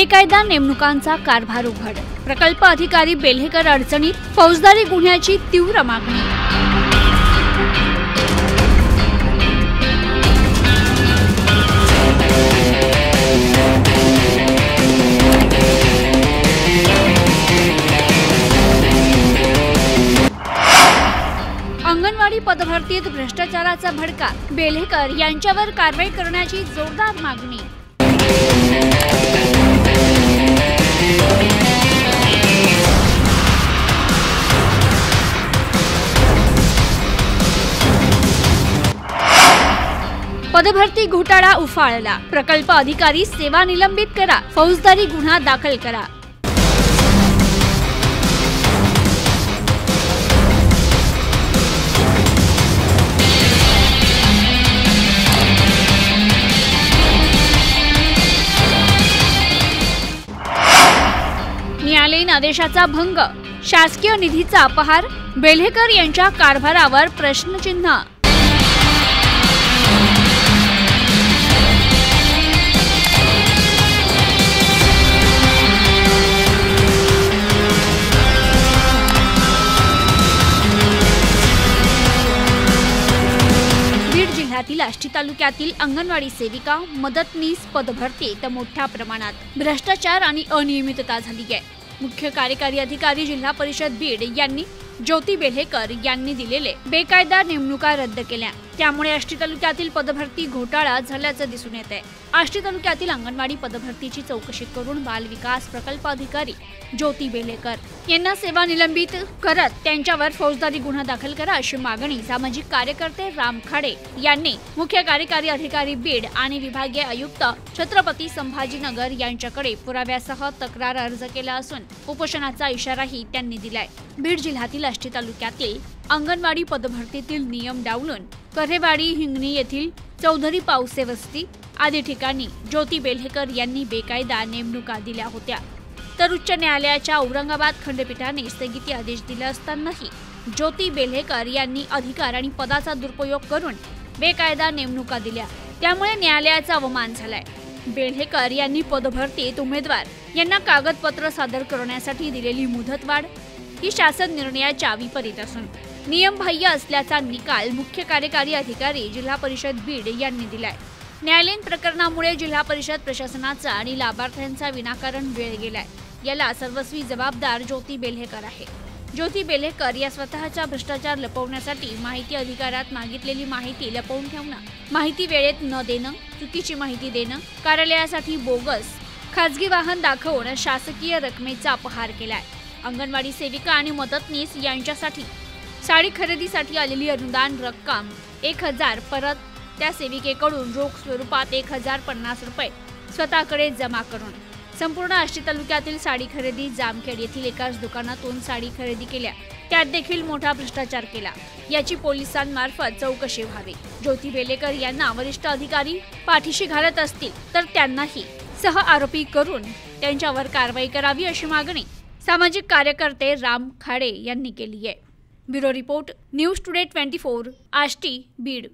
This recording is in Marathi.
बेकायदा नेमणुकांचा कारभार उघड। प्रकल्प अधिकारी बेल्हेकर अडचणीत, फौजदारी गुन्ह्याची तीव्र मागणी। अंगणवाडी पदभरतीत भ्रष्टाचाराचा भडका, बेल्हेकर यांच्यावर कारवाई करण्याची जोरदार मागणी। पदभरती घोटाळा उफाळला, प्रकल्प अधिकारी सेवा निलंबित करा, फौजदारी गुन्हा दाखल करा। न्यायालयीन आदेशाचा भंग, शासकीय निधीचा अपहार, बेल्हेकर यांच्या कारभारावर प्रश्नचिन्ह। बीड जिल्ह्यातील आष्टी तालुक्यातील अंगणवाडी सेविका, मदतनीस पदभरतीत मोठ्या प्रमाणात भ्रष्टाचार आणि अनियमितता झाली आहे। मुख्य कार्यकारी अधिकारी जिल्हा परिषद बीड यांनी ज्योती बेल्हेकर यांनी दिलेले बेकायदा नेमणुका रद्द केल्या, त्यामुळे आष्टी तालुक्यातील पदभरती घोटाळा झाल्याचं दिसून येत आहे। आष्टी तालुक्यातील अंगणवाडी पदभरतीची चौकशी करून बाल विकास प्रकल्प अधिकारी ज्योती बेल्हेकर यांना सेवा निलंबित करत त्यांच्यावर फौजदारी गुन्हा दाखल करा अशी मागणी सामाजिक कार्यकर्ते राम खाडे यांनी मुख्य कार्यकारी अधिकारी बीड आणि विभागीय आयुक्त छत्रपती संभाजीनगर यांच्याकडे पुराव्यासह तक्रार अर्ज केला असून उपोषणाचा इशाराही त्यांनी दिलाय। बीड जिल्ह्यातील आष्टी तालुक्यातील अंगणवाडी पदभरतीतील नियम डावलून कऱ्हेवाडी, हिंगणी येथील चौधरी पावसे वस्ती आदी ठिकाणी ज्योती बेल्हेकर यांनी बेकायदा नेमणुका दिल्या होत्या, तर उच्च न्यायालयाच्या औरंगाबाद खंडपीठाने स्थगिती आदेश दिला असतानाही ज्योती बेल्हेकर यांनी अधिकार आणि पदाचा दुरुपयोग करून बेकायदा नेमणुका दिल्या, त्यामुळे न्यायालयाचा अवमान झालाय। बेल्हेकर यांनी पदभरतीत उमेदवार यांना कागदपत्र सादर करण्यासाठी दिलेली मुदतवाढ ही शासन निर्णयाच्या विपरीत असून नियमबाह्य असल्याचा निकाल मुख्य कार्यकारी अधिकारी जिल्हा परिषद बीड यांनी दिलाय। न्यायालयीन प्रकरणामुळे जिल्हा परिषद प्रशासनाचा आणि लाभार्थ्यांचा विनाकारण वेळ गेलाय, याला सर्वस्वी जबाबदार ज्योती बेल्हेकर आहे। ज्योती बेल्हेकर या स्वतःचा भ्रष्टाचार लपवण्यासाठी माहिती अधिकारात मागितलेली माहिती लपवून ठेवणं, माहिती वेळेत न देणं, चुकीची माहिती देणं, कार्यालयासाठी बोगस खासगी वाहन दाखवून शासकीय रकमेचा अपहार केलाय। अंगणवाडी सेविका आणि मदतनीस यांच्यासाठी साडी खरेदीसाठी आलेली अनुदान रक्कम 1000 परत त्या सेविकेकडून रोख स्वरूपात 1050 रुपये स्वतःकडे जमा करून संपूर्ण आष्टी तालुक्यातील साडी खरेदी जामखेड येथील एकाच दुकानातून साडी खरेदी केल्या, त्यात देखील मोठा भ्रष्टाचार केला, याची पोलिसांमार्फत चौकशी व्हावी। ज्योती बेल्हेकर यांना वरिष्ठ अधिकारी पाठीशी घालत असतील तर त्यांनाही सह आरोपी करून त्यांच्यावर कारवाई करावी अशी मागणी सामाजिक कार्यकर्ते राम खाडे यांनी केली आहे। Bureau report, news today 24, Ashti, Beed.